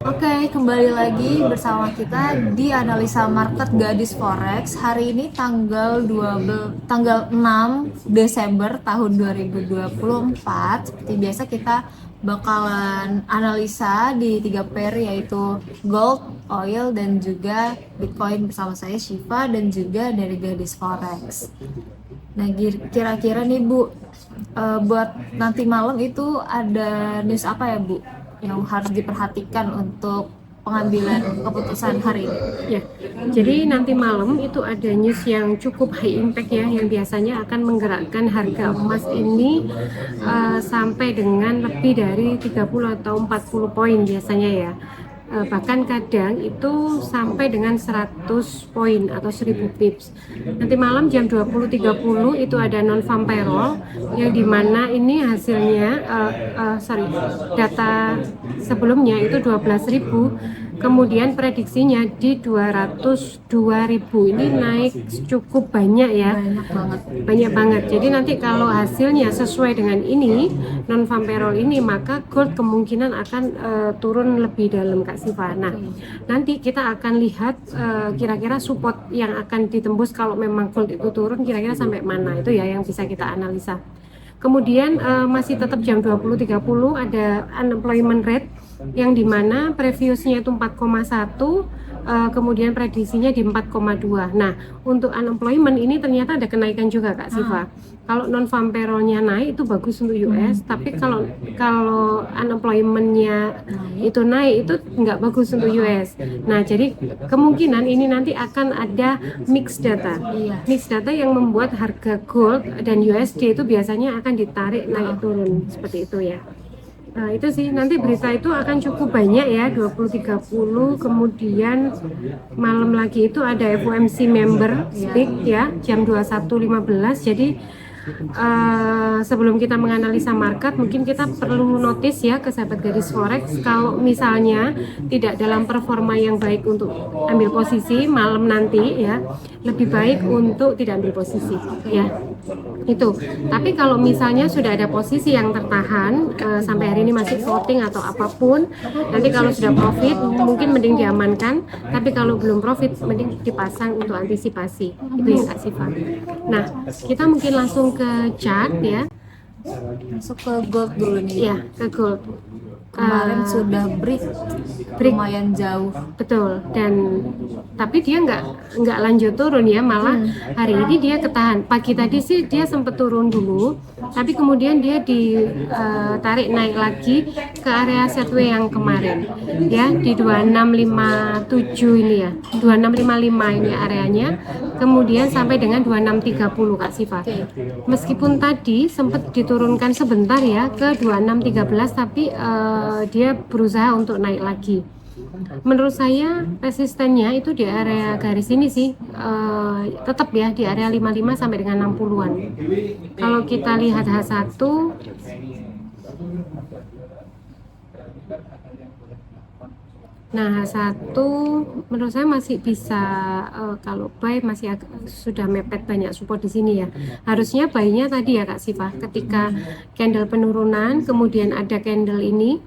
Oke, kembali lagi bersama kita di analisa market Gadis Forex. Hari ini tanggal 6 Desember tahun 2024. Seperti biasa kita bakalan analisa di 3 pair, yaitu gold, oil, dan juga Bitcoin bersama saya Shiva dan juga dari Gadis Forex. Nah, kira-kira nih Bu, buat nanti malam itu ada news apa ya Bu yang harus diperhatikan untuk pengambilan keputusan hari ini? Ya, jadi nanti malam itu ada news yang cukup high impact ya, yang biasanya akan menggerakkan harga emas ini sampai dengan lebih dari 30 atau 40 poin biasanya ya. Bahkan kadang itu sampai dengan 100 poin atau 1000 pips. Nanti malam jam 20.30 itu ada non-farm payroll yang dimana ini hasilnya data sebelumnya itu 12.000, kemudian prediksinya di 202.000. Ini naik cukup banyak ya, banyak banget. Jadi nanti kalau hasilnya sesuai dengan ini non-farm payroll ini, maka gold kemungkinan akan turun lebih dalam Kak Siva. Nah, nanti kita akan lihat kira-kira support yang akan ditembus kalau memang gold itu turun kira-kira sampai mana, itu ya yang bisa kita analisa. Kemudian masih tetap jam 20.30 ada unemployment rate yang dimana previousnya itu 4,1, kemudian prediksinya di 4,2. Nah, untuk unemployment ini ternyata ada kenaikan juga Kak Siva. Kalau non farm payroll-nya naik itu bagus untuk US, tapi kalau unemployment-nya itu naik itu nggak bagus untuk US. Nah, jadi kemungkinan ini nanti akan ada mixed data. Mixed data yang membuat harga gold dan USD itu biasanya akan ditarik naik turun seperti itu ya. Nah, itu sih nanti berita itu akan cukup banyak ya, 20.30. Kemudian malam lagi itu ada FOMC member speak ya jam 21.15. Jadi sebelum kita menganalisa market, mungkin kita perlu notice ya ke sahabat Gadis Forex, kalau misalnya tidak dalam performa yang baik untuk ambil posisi malam nanti ya, lebih baik untuk tidak ambil posisi ya. Itu. Tapi kalau misalnya sudah ada posisi yang tertahan sampai hari ini masih floating atau apapun, nanti kalau sudah profit mungkin mending diamankan, tapi kalau belum profit mending dipasang untuk antisipasi. Itu yang Kak Siva. Nah, kita mungkin langsung ke chart ya. Masuk ke gold dulu nih. Ya, ke gold. Kemarin sudah break lumayan jauh. Betul, dan tapi dia nggak lanjut turun ya, malah hari ini dia ketahan. Pagi tadi sih dia sempat turun dulu, tapi kemudian dia ditarik naik lagi ke area setway yang kemarin ya, di 2657 ini ya, 2655 ini areanya, kemudian sampai dengan 2630 Kak Siva. Meskipun tadi sempat diturunkan sebentar ya ke 2613, tapi dia berusaha untuk naik lagi. Menurut saya resistennya itu di area garis ini sih, tetap ya di area 55 sampai dengan 60-an. Kalau kita lihat H1, nah H1 menurut saya masih bisa, kalau buy masih sudah mepet banyak support di sini ya. Harusnya buy-nya tadi ya Kak Siva, ketika candle penurunan kemudian ada candle ini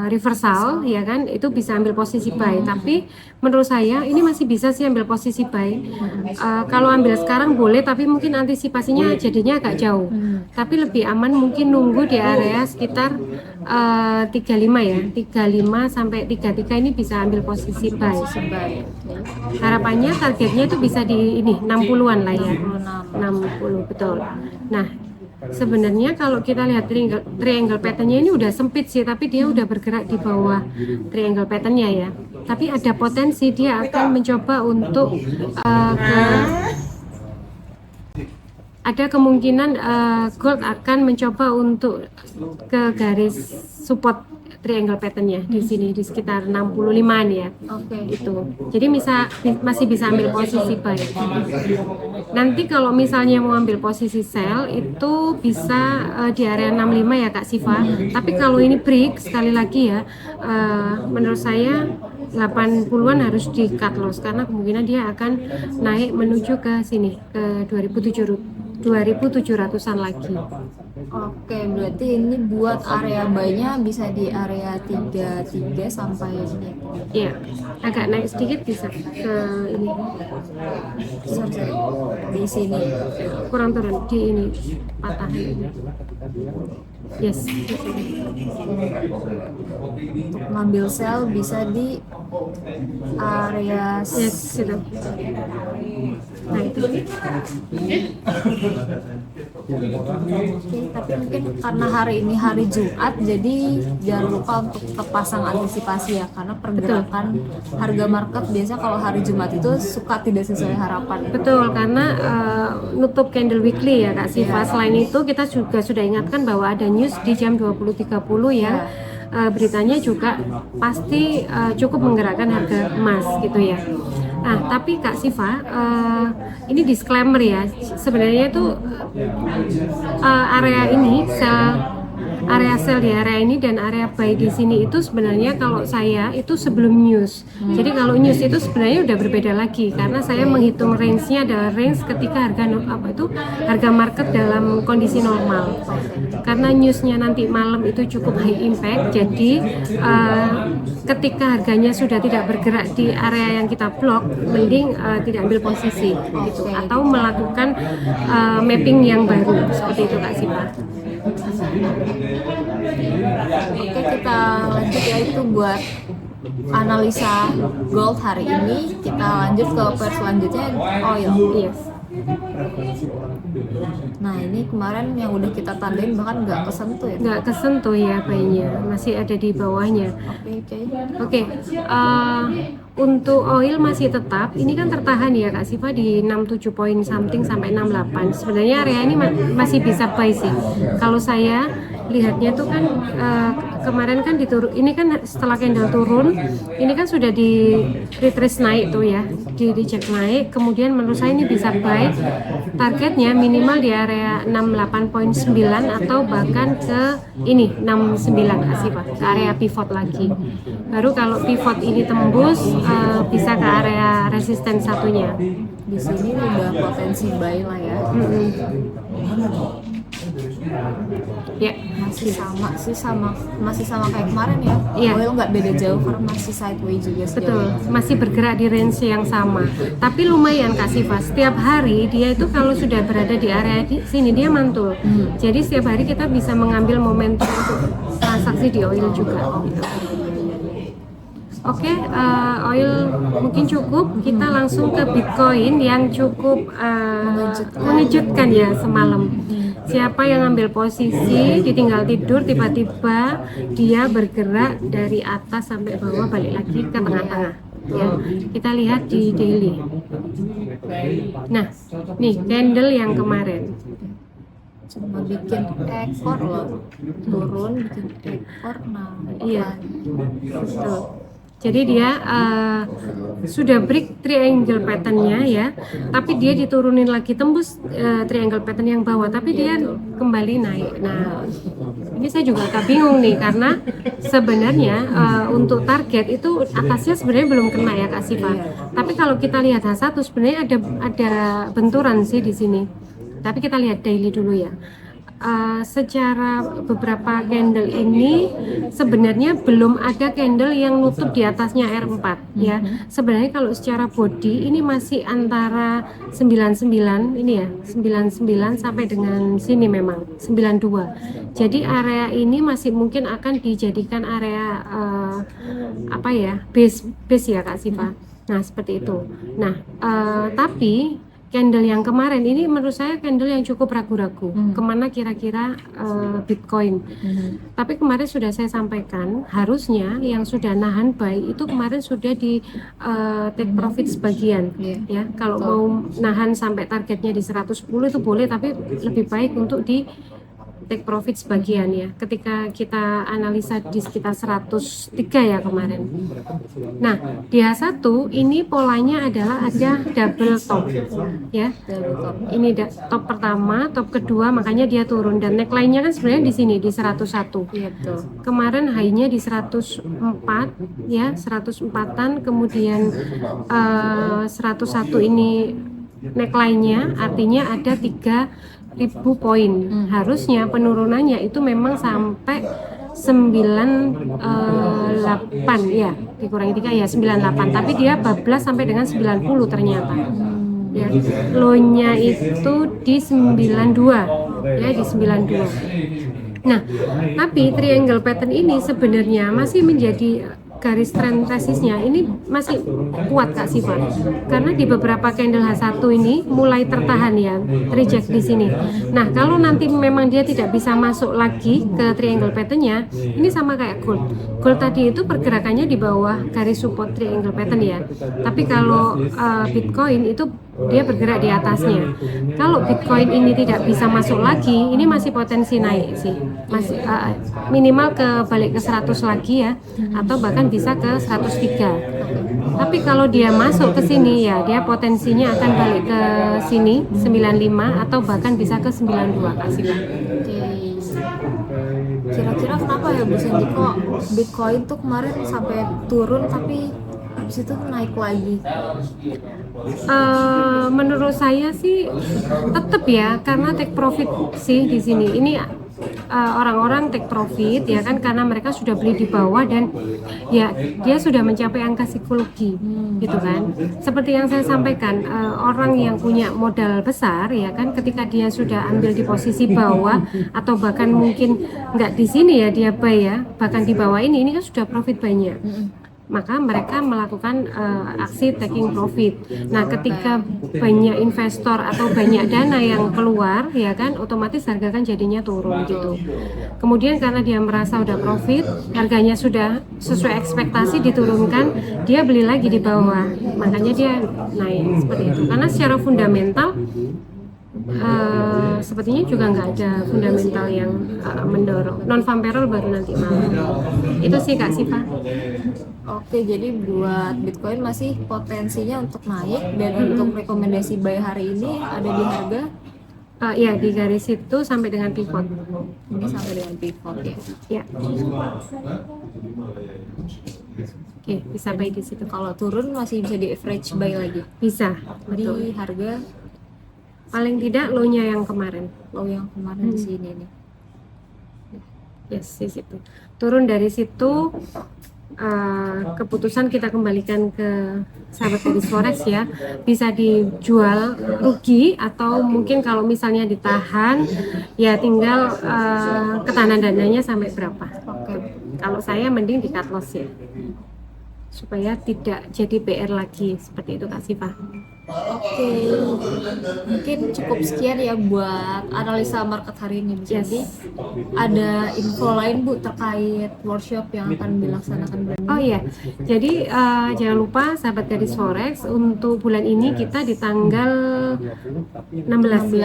reversal ya kan, itu bisa ambil posisi buy. Tapi menurut saya ini masih bisa sih ambil posisi buy. Kalau ambil sekarang boleh, tapi mungkin antisipasinya jadinya agak jauh. Tapi lebih aman mungkin nunggu di area sekitar 35 ya, 35 sampai 33 ini bisa ambil posisi buy. Harapannya targetnya itu bisa di ini 60-an lah ya. 60 betul. Nah, sebenarnya kalau kita lihat triangle patternnya ini udah sempit sih, tapi dia udah bergerak di bawah triangle patternnya ya. Tapi ada potensi dia akan mencoba untuk ada kemungkinan gold akan mencoba untuk ke garis support triangle patternnya di sini di sekitar 65-an ya. Itu. Jadi masih bisa ambil posisi buy. Nanti kalau misalnya mau ambil posisi sell itu bisa di area 65 ya Kak Siva. Tapi kalau ini break sekali lagi ya, menurut saya 80-an harus di cut loss, karena kemungkinan dia akan naik menuju ke sini ke 2700-an lagi. Oke, berarti ini buat area buy-nya bisa di area 33 sampai ini. Ya, agak naik sedikit bisa ke ini, Sorry, di sini. kurang turun di ini patah ini. Yes, di sini. Untuk ngambil sell bisa di area Yes, situ. Nah itu. Oke, tapi mungkin karena hari ini hari Jumat, jadi jangan lupa untuk tetap pasang antisipasi ya, karena pergerakan harga market biasanya kalau hari Jumat itu suka tidak sesuai harapan. Betul, karena nutup candle weekly ya Kak Siva. Selain itu kita juga sudah ingatkan bahwa ada news di jam 20.30 ya. Beritanya juga pasti cukup menggerakkan harga emas gitu ya. Nah, tapi Kak Siva, ini disclaimer ya. Sebenarnya itu area ini area sell di area ini dan area buy di sini itu sebenarnya kalau saya itu sebelum news. Jadi kalau news itu sebenarnya udah berbeda lagi karena saya menghitung range-nya adalah range ketika harga market dalam kondisi normal. Karena newsnya nanti malam itu cukup high impact, jadi ketika harganya sudah tidak bergerak di area yang kita blok, mending tidak ambil posisi gitu atau melakukan mapping yang baru seperti itu Kak Siva. Oke, kita lanjut ya, itu buat analisa gold hari ini. Kita lanjut ke pair selanjutnya, oil. Yes. Nah, ini kemarin yang udah kita tandain bahkan nggak kesentuh ya. Nggak kesentuh ya buy-nya, masih ada di bawahnya. Oke, untuk oil masih tetap, ini kan tertahan ya Kak Siva di 67 point something sampai 68. Sebenarnya area ini masih bisa buy sih. Kalau saya lihatnya tuh kan kemarin kan ini kan setelah candle turun, ini kan sudah di retrace naik tuh ya, dicek naik. Kemudian menurut saya ini bisa buy. Targetnya minimal di area 68.9 atau bahkan ke ini 69 Kak Siva, ke area pivot lagi. Baru kalau pivot ini tembus bisa ke area resisten satunya. Di sini udah potensi buy lah ya. Ya, masih sama kayak kemarin ya. Iya. Oil nggak beda jauh karena masih sideways juga sejauh betul, ini. masih bergerak di range yang sama. Tapi lumayan Kak Siva, setiap hari dia itu kalau sudah berada di area di sini dia mantul. Jadi setiap hari kita bisa mengambil momentum untuk transaksi di oil juga. Oke, oil mungkin cukup. Kita langsung ke Bitcoin yang cukup mengejutkan ya semalam. Siapa yang ambil posisi ditinggal tidur, tiba-tiba dia bergerak dari atas sampai bawah balik lagi ke tengah-tengah. Ya, kita lihat di daily. Nah, nih candle yang kemarin. Cuma bikin ekor loh, turun bikin ekor naik. Iya, betul. Jadi dia sudah break triangle pattern-nya ya, tapi dia diturunin lagi tembus triangle pattern yang bawah, tapi dia kembali naik. Nah, ini saya juga agak bingung nih karena sebenarnya untuk target itu atasnya sebenarnya belum kena ya Kak Siva. Tapi kalau kita lihat H1 sebenarnya ada benturan sih di sini. Tapi kita lihat daily dulu ya. Secara beberapa candle ini sebenarnya belum ada candle yang nutup di atasnya R4 ya. Sebenarnya kalau secara body ini masih antara 99 ini ya, 99 sampai dengan sini memang 92. Jadi area ini masih mungkin akan dijadikan area apa ya? Base ya Kak Siva. Nah, seperti itu. Nah, tapi candle yang kemarin ini menurut saya candle yang cukup ragu-ragu kemana kira-kira Bitcoin. Tapi kemarin sudah saya sampaikan harusnya yang sudah nahan buy itu kemarin sudah di take profit sebagian ya. Kalau mau nahan sampai targetnya di 110 itu boleh, tapi lebih baik untuk di take profit sebagian ya, ketika kita analisa di sekitar 103 ya kemarin. Nah, di H1 ini polanya adalah ada double top ya. Ini top pertama, top kedua, makanya dia turun dan neckline-nya kan sebenarnya di sini di 101. Kemarin high-nya di 104 ya, 104-an, kemudian 101 ini neckline-nya, artinya ada 3 ribu poin. Harusnya penurunannya itu memang sampai 98 ya, dikurangi 3 ya 98, tapi dia bablas sampai dengan 90 ternyata. Ya, low-nya itu di 92 ya, di 92. Nah, tapi triangle pattern ini sebenarnya masih menjadi garis trend resistnya ini masih kuat Kak Siva, karena di beberapa candle H1 ini mulai tertahan ya, reject di sini. Nah, kalau nanti memang dia tidak bisa masuk lagi ke triangle patternnya, ini sama kayak gold. Gold tadi itu pergerakannya di bawah garis support triangle pattern ya. Tapi kalau Bitcoin itu dia bergerak di atasnya. Kalau Bitcoin ini tidak bisa masuk lagi, ini masih potensi naik sih, masih minimal ke balik ke 100 lagi ya, atau bahkan bisa ke 103. Tapi kalau dia masuk ke sini ya, dia potensinya akan balik ke sini 95 atau bahkan bisa ke 92 Kak Sila. Kira-kira kenapa ya Bu Sandy kok Bitcoin tuh kemarin sampai turun tapi habis itu naik lagi? Menurut saya sih tetap ya, karena take profit sih di sini. Ini orang-orang take profit ya kan, karena mereka sudah beli di bawah dan ya dia sudah mencapai angka psikologi gitu kan. Seperti yang saya sampaikan, orang yang punya modal besar ya kan, ketika dia sudah ambil di posisi bawah atau bahkan mungkin nggak di sini ya dia buy ya, bahkan di bawah ini kan sudah profit banyak. Maka mereka melakukan aksi taking profit. Nah, ketika banyak investor atau banyak dana yang keluar, ya kan, otomatis harga kan jadinya turun gitu. Kemudian karena dia merasa udah profit, harganya sudah sesuai ekspektasi diturunkan, dia beli lagi di bawah. Makanya dia naik seperti itu. Karena secara fundamental sepertinya juga nggak ada fundamental yang mendorong. Non farm payroll baru nanti malam. Itu sih Kak Siva. Oke, jadi buat Bitcoin masih potensinya untuk naik, dan untuk rekomendasi buy hari ini ada di harga ya di garis itu sampai dengan pivot. ini sampai dengan pivot ya. Ya. Oke, bisa buy di situ. Kalau turun masih bisa di average buy lagi Bisa, di betul. harga Paling tidak low-nya yang kemarin. low yang kemarin di sini nih. Yes, di situ. Turun dari situ, keputusan kita kembalikan ke sahabat garis forex ya, bisa dijual rugi atau mungkin kalau misalnya ditahan ya tinggal ketahanan dananya sampai berapa. Oke. Kalau saya mending di cut loss ya, supaya tidak jadi PR lagi, seperti itu Kak Siva. Oke, mungkin cukup sekian ya buat analisa market hari ini. Jadi ada info lain Bu terkait workshop yang akan dilaksanakan bulan ini? Oh iya, jadi jangan lupa sahabat gadis forex, untuk bulan ini kita di tanggal 16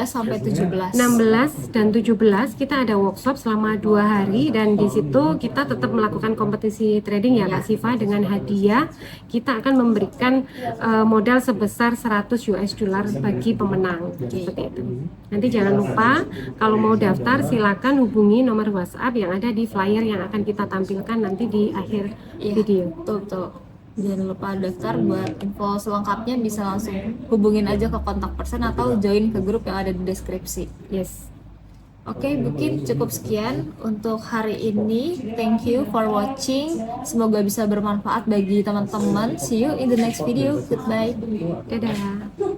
sampai 17. 16 dan 17 kita ada workshop selama 2 hari, dan di situ kita tetap melakukan kompetisi trading ya Kak Siva, dengan hadiah kita akan memberikan modal sebesar 100 US dollar bagi pemenang, seperti itu. Nanti jangan lupa kalau mau daftar silakan hubungi nomor WhatsApp yang ada di flyer yang akan kita tampilkan nanti di akhir video. Betul. Jangan lupa daftar. Buat info selengkapnya bisa langsung hubungin aja ke kontak person atau join ke grup yang ada di deskripsi. Yes. Oke, mungkin cukup sekian untuk hari ini. Thank you for watching. Semoga bisa bermanfaat bagi teman-teman. See you in the next video. Goodbye. Dadah.